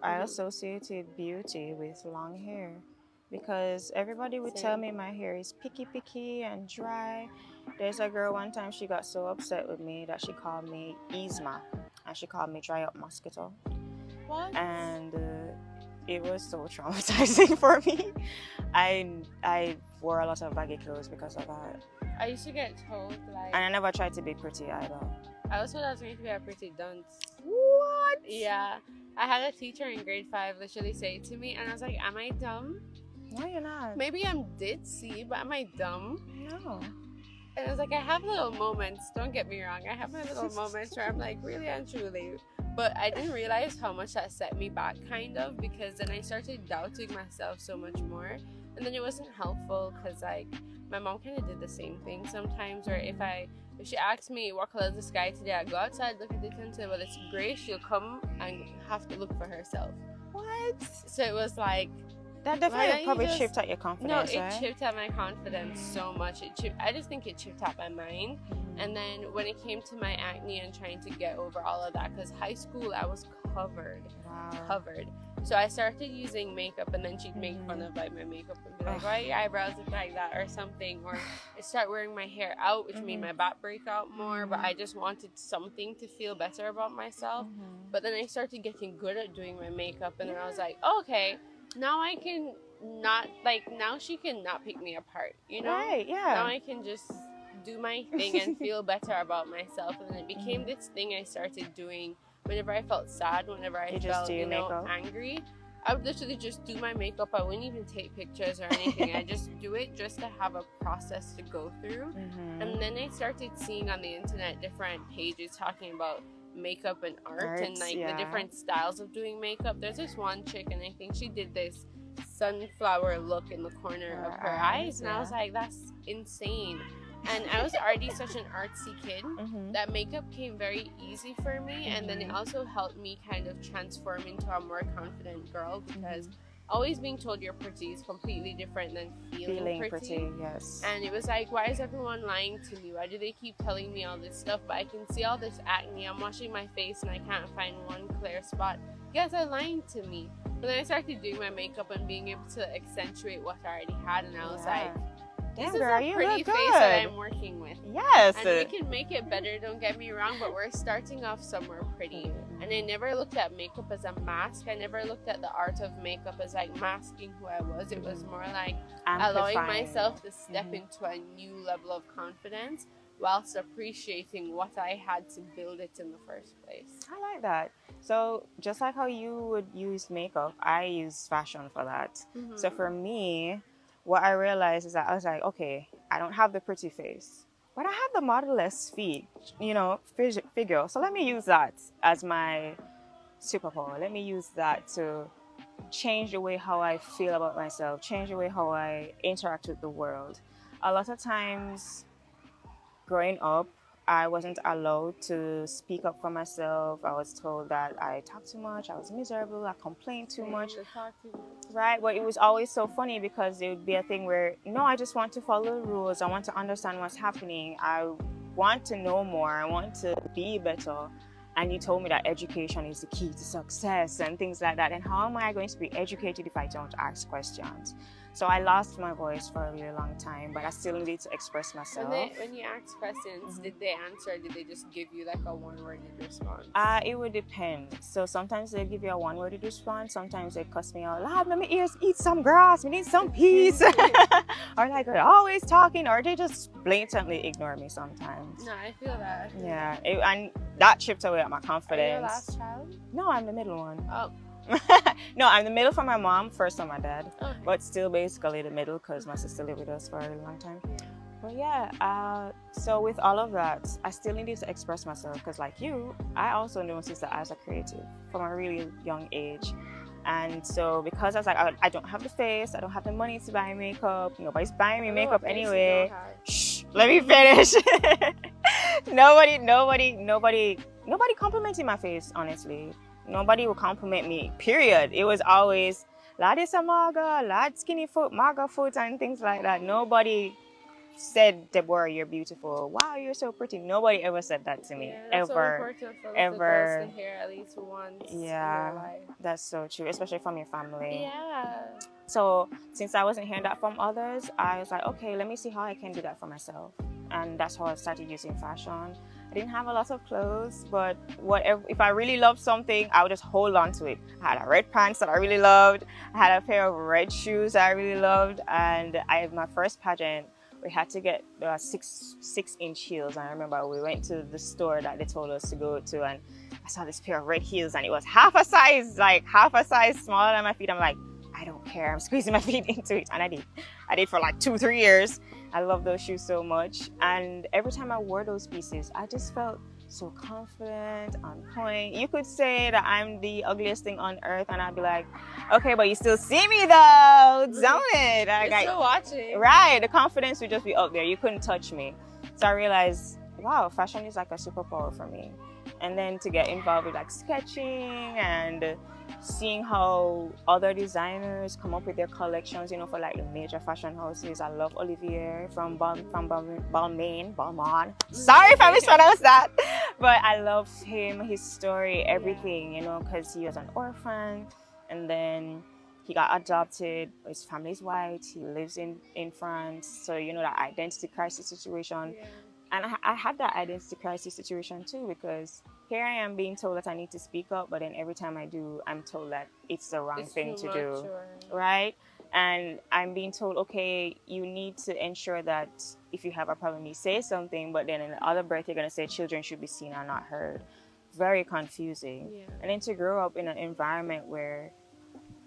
I associated beauty with long hair because everybody would tell Same. me my hair is picky and dry. There's a girl one time she got so upset with me that she called me Yzma and she called me dry up mosquito. What? And it was so traumatizing for me. I wore a lot of baggy clothes because of that. I used to get told like. And I never tried to be pretty either. I was told I was going to be a pretty dunce. What? Yeah. I had a teacher in grade 5 literally say it to me, and I was like, am I dumb? No, you're not. Maybe I'm ditzy, but am I dumb? No. And I was like, I have little moments, don't get me wrong. I have my little moments where I'm like, really and truly. But I didn't realize how much that set me back, kind of, because then I started doubting myself so much more. And then it wasn't helpful because, like, my mom kind of did the same thing sometimes, where if she asks me what color is the sky today, I go outside, look at it and say, well, it's gray. She'll come and have to look for herself. What? So it was like, that definitely probably chipped at your confidence. No, it right? chipped at my confidence so much. I just think it chipped at my mind. And then when it came to my acne and trying to get over all of that, because high school I was covered. So I started using makeup, and then she'd make fun of like my makeup and be like, why your eyebrows look like that or something. Or I start wearing my hair out, which made my back break out more. But I just wanted something to feel better about myself. But then I started getting good at doing my makeup, and then I was like, oh, okay, now I can not, like, now she can not pick me apart, you know? Right, yeah. Now I can just do my thing and feel better about myself. And then it became this thing I started doing whenever I felt sad, whenever I felt, angry. I would literally just do my makeup. I wouldn't even take pictures or anything. I just do it just to have a process to go through. And then I started seeing on the internet different pages talking about makeup and art and like the different styles of doing makeup. There's this one chick, and I think she did this sunflower look in the corner of her eyes, and I was like, that's insane. And I was already such an artsy kid that makeup came very easy for me. And then it also helped me kind of transform into a more confident girl, because always being told you're pretty is completely different than feeling pretty. Yes. And it was like, why is everyone lying to me? Why do they keep telling me all this stuff? But I can see all this acne. I'm washing my face and I can't find one clear spot. You guys are lying to me. But then I started doing my makeup and being able to accentuate what I already had, and I was like, this is a pretty face that I'm working with. Yes. And we can make it better, don't get me wrong, but we're starting off somewhere pretty. And I never looked at makeup as a mask. I never looked at the art of makeup as like masking who I was. It was more like allowing myself to step into a new level of confidence whilst appreciating what I had to build it in the first place. I like that. So just like how you would use makeup, I use fashion for that. So for me, what I realized is that I was like, okay, I don't have the pretty face, but I have the model-less feet, you know, figure. So let me use that as my superpower. Let me use that to change the way how I feel about myself, change the way how I interact with the world. A lot of times growing up, I wasn't allowed to speak up for myself. I was told that I talk too much, I was miserable, I complained too much. Right? But it was always so funny because it would be a thing where, no, I just want to follow the rules. I want to understand what's happening. I want to know more. I want to be better. And you told me that education is the key to success and things like that. And how am I going to be educated if I don't ask questions? So I lost my voice for a really long time, but I still needed to express myself. When you asked questions, did they answer? Did they just give you like a one-worded response? It would depend. So sometimes they give you a one-worded response. Sometimes they cuss me out. Lord, let me eat some grass. We need some peace. Or like they're always talking, or they just blatantly ignore me sometimes. No, I feel that. Yeah, and that chipped away at my confidence. Are you your last child? No, I'm the middle one. Oh. No, I'm the middle for my mom, first from my dad, Okay. but still basically the middle because my sister lived with us for a really long time. But yeah, so with all of that, I still needed to express myself because like you, I also noticed that as a creative from a really young age. And so because I was like, I don't have the face, I don't have the money to buy makeup, nobody's buying me makeup anyway. Shh, let me finish. Nobody complimented my face, honestly. Nobody would compliment me, period. It was always, lad is a maga, lad skinny foot, maga foot, and things like that. Nobody said, Deborah, you're beautiful. Wow, you're so pretty. Nobody ever said that to me. Yeah, that's so important for the girls to hear at least once in their life. That's so true, especially from your family. Yeah. So since I wasn't hearing that from others, I was like, okay, let me see how I can do that for myself. And that's how I started using fashion. I didn't have a lot of clothes, but whatever, if I really loved something, I would just hold on to it. I had a red pants that I really loved. I had a pair of red shoes that I really loved. And I had my first pageant. We had to get 6-inch heels. And I remember we went to the store that they told us to go to, and I saw this pair of red heels, and it was half a size smaller than my feet. I'm like, I don't care. I'm squeezing my feet into it. And I did. I did for like 2-3 years. I love those shoes so much. And every time I wore those pieces, I just felt so confident, on point. You could say that I'm the ugliest thing on earth, and I'd be like, okay, but you still see me though, don't it? You're still watching. Right, the confidence would just be up there. You couldn't touch me. So I realized, wow, fashion is like a superpower for me. And then to get involved with like sketching and seeing how other designers come up with their collections, you know, for like the major fashion houses. I love Olivier from Balmain. Sorry if I mispronounced that, but I love him, his story, everything, you know, because he was an orphan, and then he got adopted. His family's white. He lives in France, so you know that identity crisis situation. Yeah. And I had that identity crisis situation too, because here I am being told that I need to speak up, but then every time I do, I'm told that it's the wrong thing to do, right? And I'm being told, okay, you need to ensure that if you have a problem, you say something, but then in the other breath, you're going to say children should be seen and not heard. Very confusing. Yeah. And then to grow up in an environment where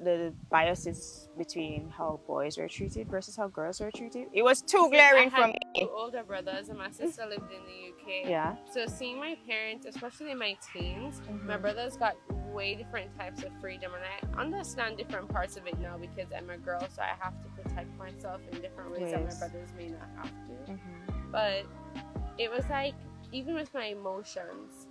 the biases between how boys were treated versus how girls were treated, it was too glaring for me. I had 2 older brothers, and my sister lived in the UK. Yeah. So seeing my parents, especially in my teens, my brothers got way different types of freedom, and I understand different parts of it now because I'm a girl, so I have to protect myself in different ways that my brothers may not have to. But it was like, even with my emotions,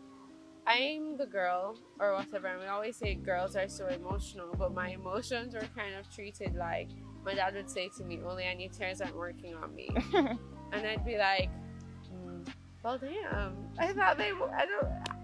I'm the girl or whatever, and we always say girls are so emotional, but my emotions were kind of treated like, my dad would say to me, only your tears aren't working on me. And I'd be like, well, damn, I thought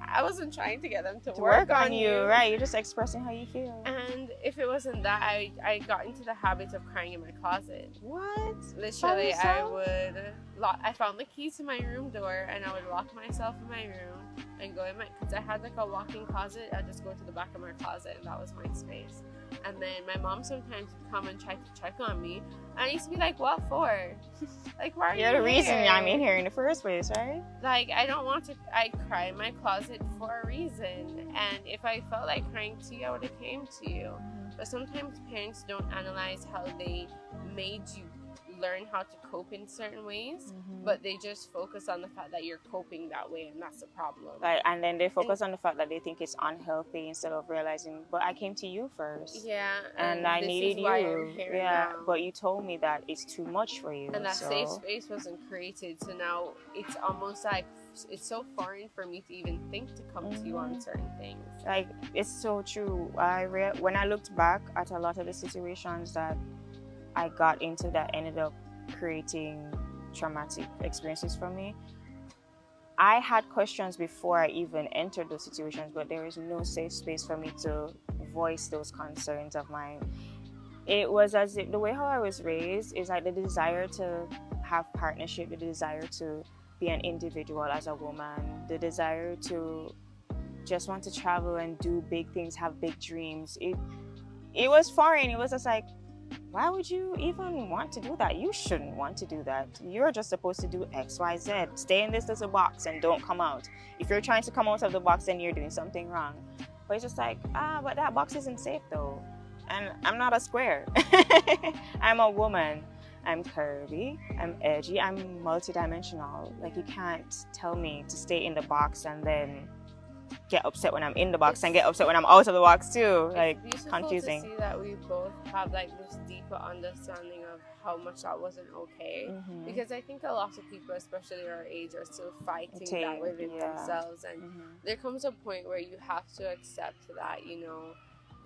I wasn't trying to get them to work on you. Right, you're just expressing how you feel. And if it wasn't that, I got into the habit of crying in my closet. What? Literally, I found the key to my room door, and I would lock myself in my room and go in because I had like a walk-in closet. I'd just go to the back of my closet, and that was my space. And then my mom sometimes would come and try to check on me. And I used to be like, what for? Like, why are you here? You're the reason I'm in here in the first place, right? Like, I don't want to, I cry in my closet for a reason. And if I felt like crying to you, I would have came to you. But sometimes parents don't analyze how they made you learn how to cope in certain ways, but they just focus on the fact that you're coping that way, and that's the problem. Right, and then they focus on the fact that they think it's unhealthy instead of realizing, but I came to you first. Yeah, and I needed you. Yeah, now. But you told me that it's too much for you. And that safe space wasn't created, so now it's almost like it's so foreign for me to even think to come to you on certain things. Like, it's so true. When I looked back at a lot of the situations that I got into that ended up creating traumatic experiences for me, I had questions before I even entered those situations, but there is no safe space for me to voice those concerns of mine. It was as if the way how I was raised is like the desire to have partnership, the desire to be an individual as a woman, the desire to just want to travel and do big things, have big dreams. It was foreign. It was just like, why would you even want to do that? You shouldn't want to do that. You're just supposed to do X, Y, Z. Stay in this little box and don't come out. If you're trying to come out of the box, then you're doing something wrong. But it's just like, but that box isn't safe though. And I'm not a square. I'm a woman. I'm curvy. I'm edgy. I'm multidimensional. Like, you can't tell me to stay in the box and then get upset when I'm in the box and get upset when I'm out of the box too. Like, it's confusing. To see that we both have like this deeper understanding of how much that wasn't okay, because I think a lot of people, especially our age, are still fighting that within themselves, and there comes a point where you have to accept that, you know,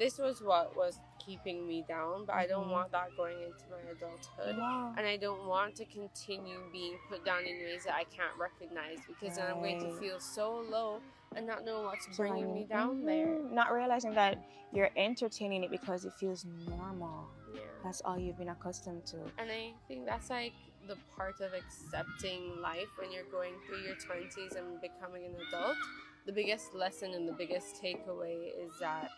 this was what was keeping me down, but I don't want that going into my adulthood. Wow. And I don't want to continue being put down in ways that I can't recognize, because then I'm going to feel so low and not know what's bringing me down there. Not realizing that you're entertaining it because it feels normal. Yeah. That's all you've been accustomed to. And I think that's like the part of accepting life when you're going through your 20s and becoming an adult. The biggest lesson and the biggest takeaway is that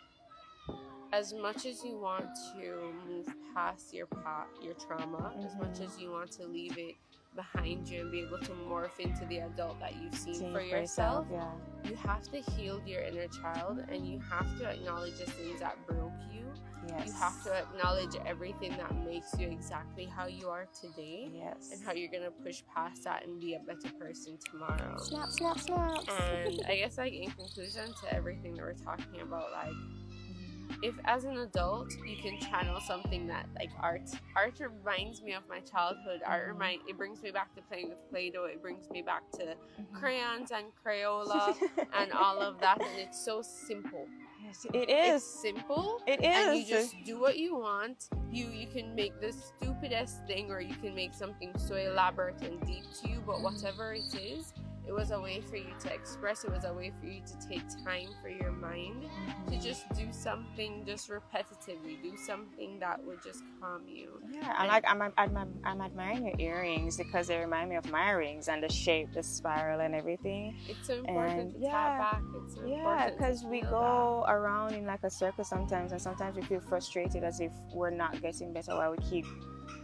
as much as you want to move past your trauma, as much as you want to leave it behind you and be able to morph into the adult that you've seen for yourself, you have to heal your inner child, and you have to acknowledge the things that broke you. Yes. You have to acknowledge everything that makes you exactly how you are today. Yes. And how you're going to push past that and be a better person tomorrow. Snap, snap, snap. And I guess, like, in conclusion to everything that we're talking about, like, if as an adult you can channel something that, like, art reminds me of my childhood. It brings me back to playing with Play-Doh. It brings me back to crayons and Crayola and all of that. And it's so simple. Yes, it is. It's simple. It is. And you just do what you want. You can make the stupidest thing, or you can make something so elaborate and deep to you. But whatever it is, it was a way for you to express. It was a way for you to take time for your mind to just do something just repetitively. Do something that would just calm you. Yeah, and like I'm admiring your earrings because they remind me of my rings and the shape, the spiral, and everything. It's so important to tap back. It's so important. Because we go around in like a circle sometimes, and sometimes we feel frustrated as if we're not getting better, while we keep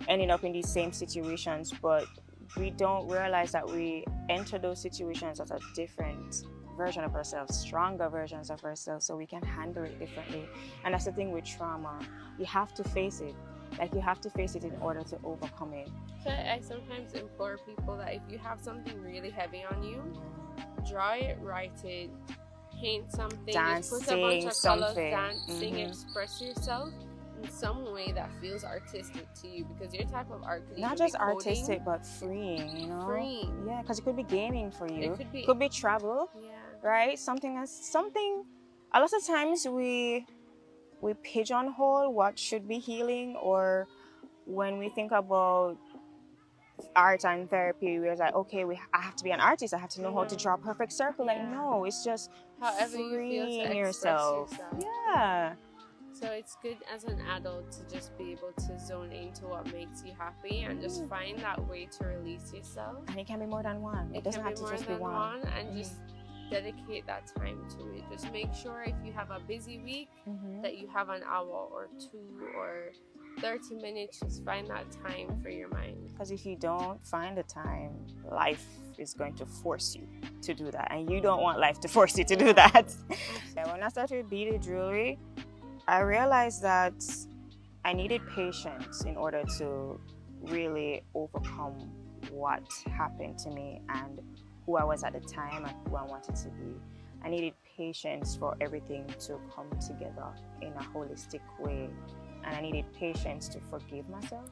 ending up in these same situations, but we don't realize that we enter those situations as a different version of ourselves, stronger versions of ourselves, so we can handle it differently. And that's the thing with trauma. You have to face it. Like, you have to face it in order to overcome it. So I sometimes implore people that if you have something really heavy on you, draw it, write it, paint something, dancing, put a bunch of colors, dancing, express yourself in some way that feels artistic to you, because your type of art could not just be artistic but freeing, you know. Freeing. Yeah, because it could be gaming for you. It could be travel. Yeah. Right? Something. A lot of times we pigeonhole what should be healing, or when we think about art and therapy, we're like, okay, I have to be an artist. I have to know how to draw a perfect circle. Like, no, it's just however freeing you feel to yourself. Yeah. So it's good as an adult to just be able to zone into what makes you happy and just find that way to release yourself. And it can be more than one. It doesn't have to just be one. And just dedicate that time to it. Just make sure if you have a busy week that you have an hour or 2 or 30 minutes. Just find that time for your mind. Because if you don't find the time, life is going to force you to do that. And you don't want life to force you to do that. When I started beaded jewelry, I realized that I needed patience in order to really overcome what happened to me and who I was at the time and who I wanted to be. I needed patience for everything to come together in a holistic way. And I needed patience to forgive myself,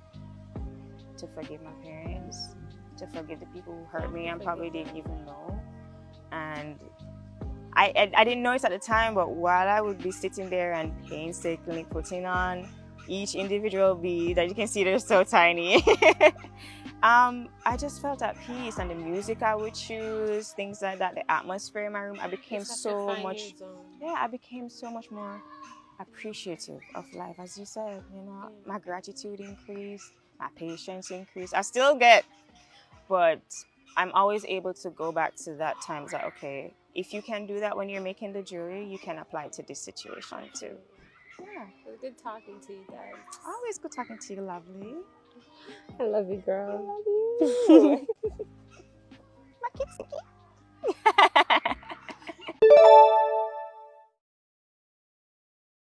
to forgive my parents, to forgive the people who hurt me and probably didn't even know. And I didn't know it at the time, but while I would be sitting there and painstakingly putting on each individual bead, as you can see, they're so tiny. I just felt at peace, and the music I would choose, things like that, the atmosphere in my room, I became so much more appreciative of life. As you said, you know, my gratitude increased, my patience increased. I still get, but I'm always able to go back to that time. It's like, okay, if you can do that when you're making the jewelry, you can apply it to this situation too. Yeah. It was good talking to you guys. Always good talking to you, lovely. I love you, girl. I love you.